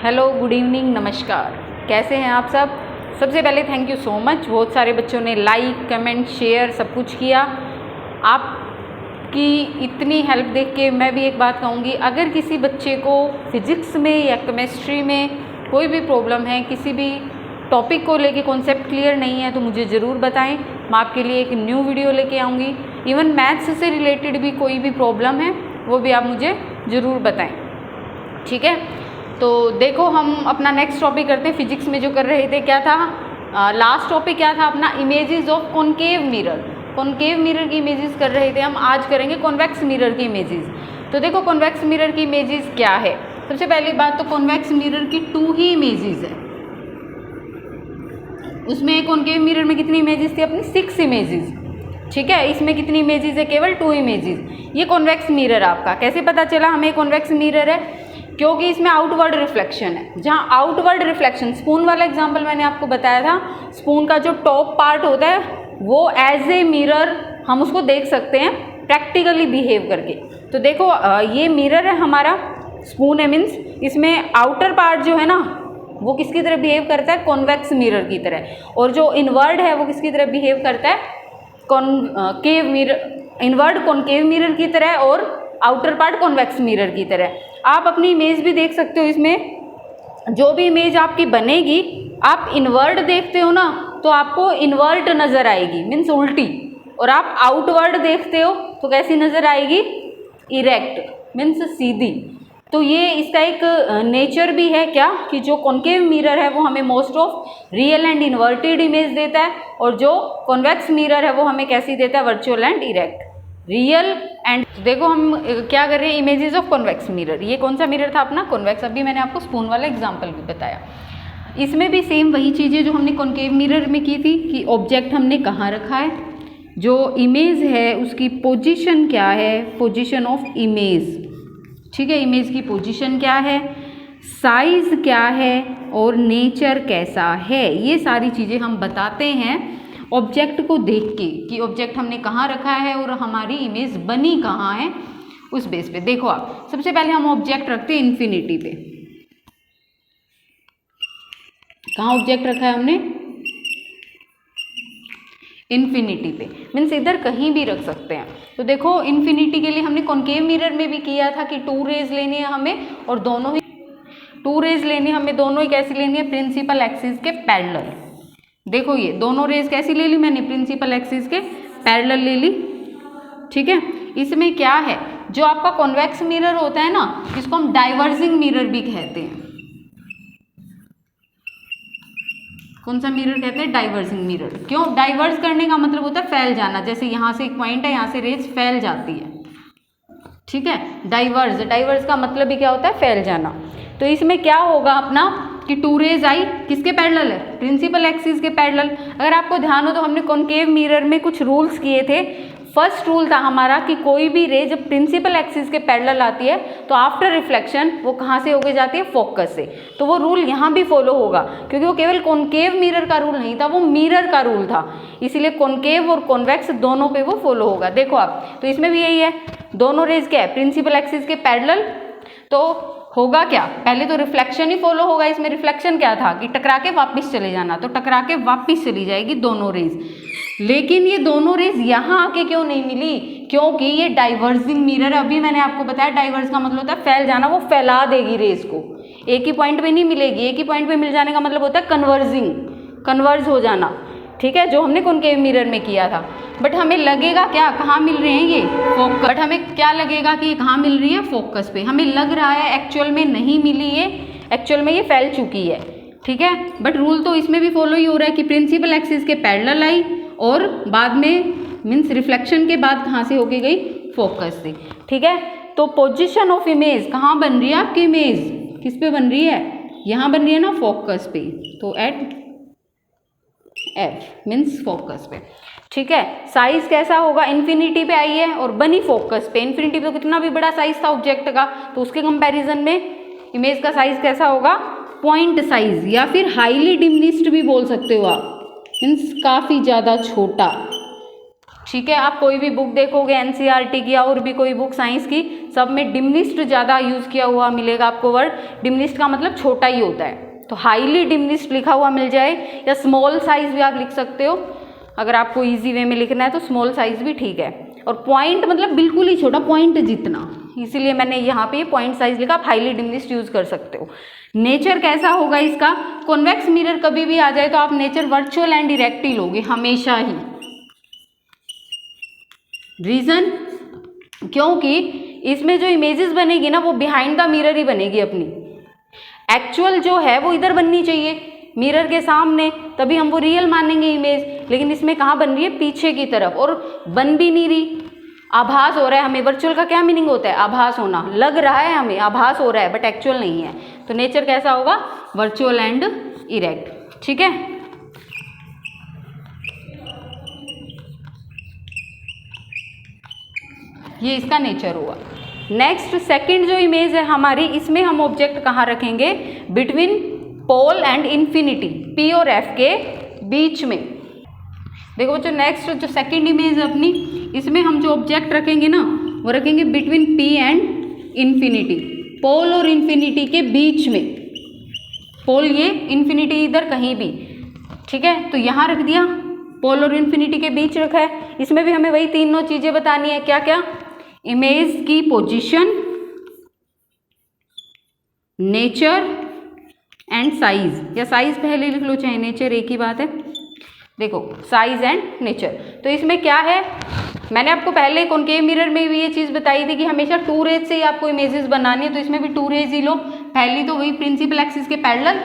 Hello, good evening, नमस्कार। कैसे हैं आप सब? सबसे पहले थैंक यू सो मच। बहुत सारे बच्चों ने लाइक, कमेंट, शेयर सब कुछ किया। आपकी इतनी हेल्प देख के मैं भी एक बात कहूँगी, अगर किसी बच्चे को फिज़िक्स में या केमिस्ट्री में कोई भी प्रॉब्लम है, किसी भी टॉपिक को लेके कॉन्सेप्ट क्लियर नहीं है, तो मुझे ज़रूर बताएं। मैं आपके लिए एक न्यू वीडियो लेके आऊँगी। इवन मैथ्स से रिलेटेड भी कोई भी प्रॉब्लम है वो भी आप मुझे ज़रूर बताएं, ठीक है? तो देखो, हम अपना नेक्स्ट टॉपिक करते हैं। फिजिक्स में जो कर रहे थे क्या था, लास्ट टॉपिक क्या था अपना, images of concave mirror. Concave mirror की इमेजेस कर रहे थे हम, आज करेंगे कॉन्वेक्स मिरर की इमेजेस। तो देखो, कॉन्वेक्स मिरर की इमेजेस क्या है। सबसे पहली बात तो कॉन्वेक्स मिरर की 2 ही इमेजेस है। उसमें कॉनकेव मिरर में कितनी इमेजेस थी अपनी? 6 इमेजेस, ठीक है। इसमें कितनी इमेजेस है? केवल 2 इमेजेस। ये कॉन्वेक्स मिरर आपका कैसे पता चला हमें कॉन्वेक्स मिरर है? क्योंकि इसमें आउटवर्ड रिफ्लेक्शन है। जहाँ आउटवर्ड रिफ्लेक्शन, स्पून वाला एग्जांपल मैंने आपको बताया था, स्पून का जो टॉप पार्ट होता है वो एज ए मिरर हम उसको देख सकते हैं प्रैक्टिकली बिहेव करके। तो देखो, ये मिरर है हमारा, स्पून है, मीन्स इसमें आउटर पार्ट जो है ना वो किसकी तरह बिहेव करता है? कॉन्वेक्स मिरर की तरह। और जो इनवर्ड है वो किसकी तरह बिहेव करता है? Concave mirror, inward concave mirror की तरह और आउटर पार्ट कॉन्वेक्स मिरर की तरह। आप अपनी इमेज भी देख सकते हो। इसमें जो भी इमेज आपकी बनेगी, आप इनवर्ड देखते हो ना तो आपको इनवर्ट नज़र आएगी, मीन्स उल्टी। और आप आउटवर्ड देखते हो तो कैसी नज़र आएगी? इरेक्ट, मीन्स सीधी। तो ये इसका एक नेचर भी है क्या, कि जो कॉनकेव मिरर है वो हमें most of real and inverted image देता है, और जो कॉन्वेक्स मिरर है वो हमें कैसी देता है? Virtual and erect, real and. देखो, हम क्या कर रहे हैं, इमेजेस ऑफ कॉन्वेक्स मिरर। ये कौन सा मिरर था अपना? कॉन्वेक्स। अभी मैंने आपको स्पून वाला एग्जांपल भी बताया। इसमें भी सेम वही चीज़ें जो हमने कॉनकेव मिरर में की थी, कि ऑब्जेक्ट हमने कहाँ रखा है, जो इमेज है उसकी पोजीशन क्या है, पोजीशन ऑफ इमेज, ठीक है। इमेज की पोजीशन क्या है, साइज क्या है और नेचर कैसा है, ये सारी चीज़ें हम बताते हैं ऑब्जेक्ट को देख के, कि ऑब्जेक्ट हमने कहाँ रखा है और हमारी इमेज बनी कहाँ है, उस बेस पे। देखो, आप सबसे पहले हम ऑब्जेक्ट रखते हैं इन्फिनिटी पे। कहाँ ऑब्जेक्ट रखा है हमने? इन्फिनिटी पे, मीन्स इधर कहीं भी रख सकते हैं। तो देखो, इन्फिनिटी के लिए हमने कॉनकेव मिरर में भी किया था कि 2 रेज लेनी है हमें, और दोनों ही 2 रेज लेनी है हमें, दोनों ही कैसी लेनी है? प्रिंसिपल एक्सिस के पैरेलल। देखो, ये दोनों रेज कैसी ले ली मैंने? प्रिंसिपल एक्सिस के पैरेलल ले ली, ठीक है। इसमें क्या है, जो आपका कॉन्वेक्स मिरर होता है ना, इसको हम डाइवर्जिंग मिरर भी कहते हैं। कौन सा मिरर कहते हैं? Diverging mirror. क्यों? डाइवर्स करने का मतलब होता है फैल जाना। जैसे यहाँ से एक पॉइंट है, यहाँ से रेज फैल जाती है, ठीक है। डाइवर्स, डाइवर्स का मतलब ही क्या होता है? फैल जाना। तो इसमें क्या होगा अपना, कि 2 रेज आई किसके पैरेलल है? प्रिंसिपल एक्सिस के पैरेलल। अगर आपको ध्यान हो तो हमने कॉनकेव मिरर में कुछ रूल्स किए थे। फर्स्ट रूल था हमारा कि कोई भी रे जब प्रिंसिपल एक्सिस के पैरेलल आती है तो आफ्टर रिफ्लेक्शन वो कहाँ से होके जाती है? फोकस से। तो वो रूल यहाँ भी फॉलो होगा, क्योंकि वो केवल कॉनकेव मिरर का रूल नहीं था, वो मिरर का रूल था। इसीलिए कॉनकेव और कॉन्वेक्स दोनों पे वो फॉलो होगा। देखो आप, तो इसमें भी यही है, दोनों रेज क्या है? प्रिंसिपल एक्सिस के पैरेलल। तो होगा क्या? पहले तो रिफ्लेक्शन ही फॉलो होगा। इसमें रिफ्लेक्शन क्या था, कि टकरा के वापस चले जाना। तो टकरा के वापस चली जाएगी दोनों रेज। लेकिन ये दोनों रेज यहाँ आके क्यों नहीं मिली? क्योंकि ये डाइवर्जिंग मिरर है। अभी मैंने आपको बताया डाइवर्स का मतलब होता है फैल जाना, वो फैला देगी रेज को, एक ही पॉइंट पे नहीं मिलेगी। एक ही पॉइंट पे मिल जाने का मतलब होता है कन्वर्जिंग, कन्वर्ज हो जाना, ठीक है, जो हमने कॉनकेव मिरर में किया था। बट हमें लगेगा क्या, कहाँ मिल रहे हैं ये? फोकस। बट हमें क्या लगेगा कि ये कहाँ मिल रही है? फोकस पे। हमें लग रहा है, एक्चुअल में नहीं मिली ये, एक्चुअल में ये फैल चुकी है, ठीक है। बट रूल तो इसमें भी फॉलो ही हो रहा है कि प्रिंसिपल एक्सिस के पैरेलल आई और बाद में मीन्स रिफ्लेक्शन के बाद कहाँ से होके गई? फोकस से, ठीक है। तो पोजीशन ऑफ इमेज कहाँ बन रही है आपकी? इमेज किस पे बन रही है? यहाँ बन रही है ना, फोकस पे। तो एट एफ मीन्स फोकस पे, ठीक है। साइज कैसा होगा? इन्फिनिटी पे आई है और बनी फोकस पे। इन्फिनिटी पे तो कितना भी बड़ा साइज था ऑब्जेक्ट का, तो उसके कंपैरिजन में इमेज का साइज कैसा होगा? पॉइंट साइज, या फिर हाईली डिमिनिश्ड भी बोल सकते हो आप, मीन्स काफ़ी ज़्यादा छोटा, ठीक है, आप कोई भी बुक देखोगे एनसीईआरटी की या और भी कोई बुक साइंस की, सब में डिमिनिस्ड ज़्यादा यूज़ किया हुआ मिलेगा आपको वर्ड। डिमिनिस्ड का मतलब छोटा ही होता है, तो हाईली डिमिनिस्ड लिखा हुआ मिल जाए, या स्मॉल साइज भी आप लिख सकते हो। अगर आपको इजी वे में लिखना है तो स्मॉल साइज भी ठीक है। और पॉइंट मतलब बिल्कुल ही छोटा, पॉइंट जितना, इसीलिए मैंने यहाँ पे पॉइंट साइज लिखा। आप हाईली डिमिनिस्ड यूज़ कर सकते हो। नेचर कैसा होगा इसका, कॉन्वेक्स मिरर कभी भी आ जाए तो आप नेचर वर्चुअल एंड डायरेक्ट ही लोगे हमेशा ही। रीज़न, क्योंकि इसमें जो इमेजेस बनेगी ना वो बिहाइंड द मिरर ही बनेगी अपनी। एक्चुअल जो है वो इधर बननी चाहिए मिरर के सामने, तभी हम वो रियल मानेंगे इमेज। लेकिन इसमें कहाँ बन रही है, पीछे की तरफ, और बन भी नहीं रही, आभास हो रहा है हमें। वर्चुअल का क्या मीनिंग होता है, आभास होना, लग रहा है हमें, आभास हो रहा है, बट एक्चुअल नहीं है। तो नेचर कैसा होगा, वर्चुअल एंड इरेक्ट। ठीक है, ये इसका नेचर हुआ। नेक्स्ट सेकंड जो इमेज है हमारी, इसमें हम ऑब्जेक्ट कहाँ रखेंगे, between pole and infinity, P और एफ के बीच में। देखो बच्चों, नेक्स्ट जो सेकंड इमेज है अपनी, इसमें हम जो ऑब्जेक्ट रखेंगे ना वो रखेंगे बिटवीन पी एंड इन्फिनिटी, पोल और इन्फिनिटी के बीच में। पोल ये, इन्फिनिटी इधर कहीं भी। ठीक है, तो यहाँ रख दिया, पोल और इन्फिनिटी के बीच रखा है। इसमें भी हमें वही तीनों चीज़ें बतानी है, क्या क्या, इमेज की पोजीशन, नेचर एंड साइज, या साइज पहले लिख लो चाहे नेचर, एक ही बात है। देखो साइज एंड नेचर, तो इसमें क्या है, मैंने आपको पहले कॉनकेव मिरर में भी ये चीज़ बताई थी कि हमेशा 2 रेज से ही आपको इमेजेस बनानी है, तो इसमें भी 2 रेज ही लो। पहली तो वही प्रिंसिपल एक्सिस के पैरेलल,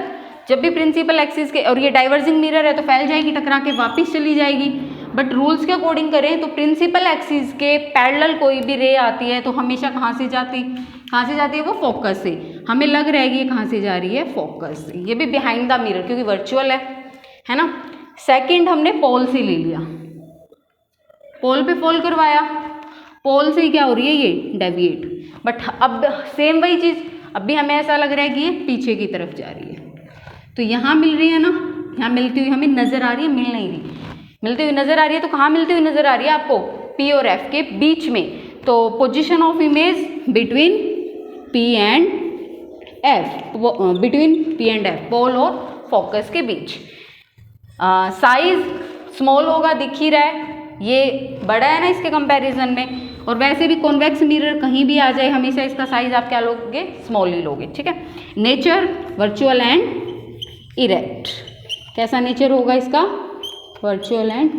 जब भी प्रिंसिपल एक्सिस के, और ये डाइवर्जिंग मिरर है तो फैल जाएगी, टकरा के वापस चली जाएगी। बट रूल्स के अकॉर्डिंग करें तो प्रिंसिपल एक्सिस के पैरेलल कोई भी रे आती है तो हमेशा कहाँ से जाती है, वो फोकस से। हमें लग रहा है कि ये कहाँ से जा रही है, फोकस से। ये भी बिहाइंड द मिरर क्योंकि वर्चुअल है ना। सेकंड हमने पोल से ले लिया, पोल पे फॉल करवाया, पोल से ही क्या हो रही है, ये डेविएट। बट अब सेम वही चीज़, अब भी हमें ऐसा लग रहा है कि ये पीछे की तरफ जा रही है, तो यहाँ मिल रही है ना, यहाँ मिलती हुई हमें नज़र आ रही है, मिल नहीं रही, मिलती हुई नज़र आ रही है। तो कहाँ मिलती हुई नज़र आ रही है आपको, पी और एफ के बीच में। तो position of image between P and F, between P and F, pole और फोकस के बीच। साइज स्मॉल होगा, दिख ही रहा है, ये बड़ा है ना इसके कंपैरिजन में। और वैसे भी कॉन्वेक्स मिरर कहीं भी आ जाए हमेशा इसका साइज आप क्या लोगे, स्मॉल ही लोगे। ठीक है, नेचर वर्चुअल एंड इरेक्ट, कैसा नेचर होगा इसका, वर्चुअल एंड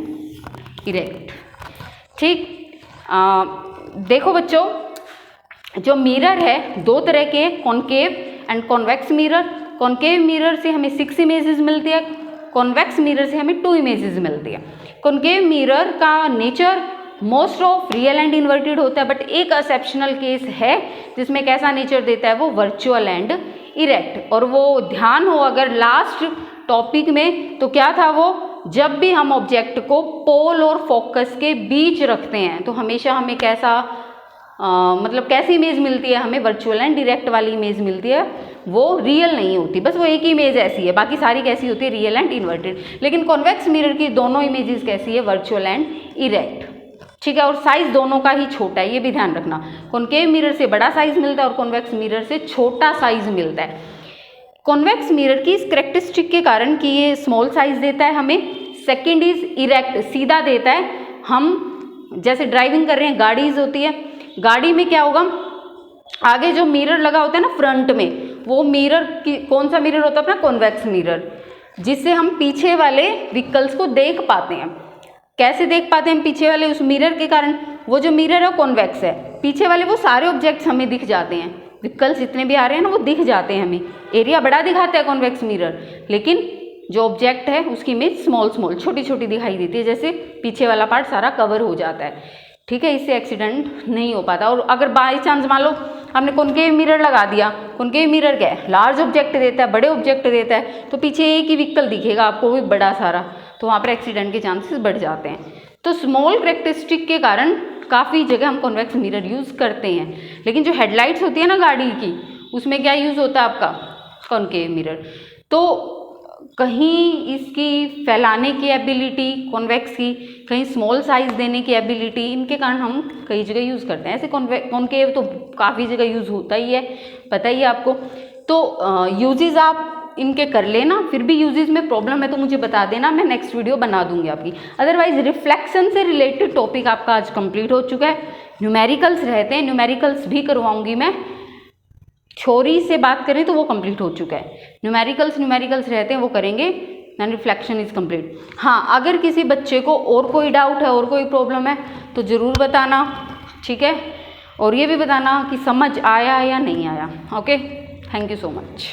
इरेक्ट। ठीक, देखो बच्चों, जो मिरर है 2 तरह के, concave and convex mirror. Concave mirror से हमें 6 इमेजेस मिलती है, कॉन्वेक्स मिरर से हमें 2 इमेजेस मिलती है। कॉनकेव मिरर का nature most of real and inverted होता है, बट एक एक्सेप्शनल केस है जिसमें कैसा नेचर देता है, वो वर्चुअल एंड इरेक्ट। और वो ध्यान हो अगर लास्ट टॉपिक में, तो क्या था वो, जब भी हम ऑब्जेक्ट को पोल और फोकस के बीच रखते हैं तो हमेशा हमें कैसा मतलब कैसी इमेज मिलती है, हमें वर्चुअल एंड डायरेक्ट वाली इमेज मिलती है, वो रियल नहीं होती। बस वो एक ही इमेज ऐसी है, बाकी सारी कैसी होती है, रियल एंड इन्वर्टेड। लेकिन कॉन्वेक्स मिरर की दोनों इमेजेस कैसी है, वर्चुअल एंड इरेक्ट। ठीक है, और साइज दोनों का ही छोटा है, ये भी ध्यान रखना। कॉनकेव मिरर से बड़ा साइज मिलता है और कॉन्वेक्स मिरर से छोटा साइज मिलता है। कॉन्वेक्स मिरर की इस करेक्टरिस्टिक के कारण कि ये स्मॉल साइज देता है हमें, सेकंड इज इरेक्ट, सीधा देता है। हम जैसे ड्राइविंग कर रहे हैं, गाड़ीज होती है, गाड़ी में क्या होगा, आगे जो मिरर लगा होता है ना फ्रंट में, वो मिरर की कौन सा मिरर होता है अपना, कॉन्वेक्स मिरर, जिससे हम पीछे वाले व्हीकल्स को देख पाते हैं। कैसे देख पाते हैं हम पीछे वाले, उस मिरर के कारण। वो जो मिरर है कॉन्वेक्स है, पीछे वाले वो सारे ऑब्जेक्ट्स हमें दिख जाते हैं, व्हीकल्स जितने भी आ रहे हैं ना वो दिख जाते हैं हमें। एरिया बड़ा दिखाता है कॉन्वेक्स मिरर, लेकिन जो ऑब्जेक्ट है उसकी इमेज स्मॉल छोटी छोटी दिखाई देती है, जैसे पीछे वाला पार्ट सारा कवर हो जाता है। ठीक है, इससे एक्सीडेंट नहीं हो पाता। और अगर बाई चांस मान लो हमने कॉनकेव मिरर लगा दिया, कॉनकेव मिरर क्या है, लार्ज ऑब्जेक्ट देता है, बड़े ऑब्जेक्ट देता है, तो पीछे एक ही व्हीकल दिखेगा आपको, भी बड़ा सारा, तो वहाँ पर एक्सीडेंट के चांसेस बढ़ जाते हैं। तो स्मॉल करेक्टरिस्टिक के कारण काफ़ी जगह हम कॉन्वेक्स मिरर यूज़ करते हैं। लेकिन जो हेडलाइट्स होती है ना गाड़ी की, उसमें क्या यूज़ होता है आपका, कॉनकेव मिरर। तो कहीं इसकी फैलाने की एबिलिटी कॉन्वेक्स की, कहीं स्मॉल साइज देने की एबिलिटी, इनके कारण हम कई जगह यूज़ करते हैं। ऐसे कॉन्केव तो काफ़ी जगह यूज़ होता ही है, पता ही है आपको। तो यूजेस आप इनके कर लेना, फिर भी यूजेस में प्रॉब्लम है तो मुझे बता देना, मैं नेक्स्ट वीडियो बना दूंगी आपकी। अदरवाइज रिफ्लेक्शन से रिलेटेड टॉपिक आपका आज कंप्लीट हो चुका है। न्यूमेरिकल्स रहते हैं, न्यूमेरिकल्स भी करवाऊंगी मैं। थ्योरी से बात करें तो वो कंप्लीट हो चुका है, न्यूमेरिकल्स रहते हैं वो करेंगे, एंड रिफ्लेक्शन इज कंप्लीट। हाँ, अगर किसी बच्चे को और कोई डाउट है और कोई प्रॉब्लम है तो ज़रूर बताना, ठीक है। और ये भी बताना कि समझ आया या नहीं आया। Okay, thank you so much.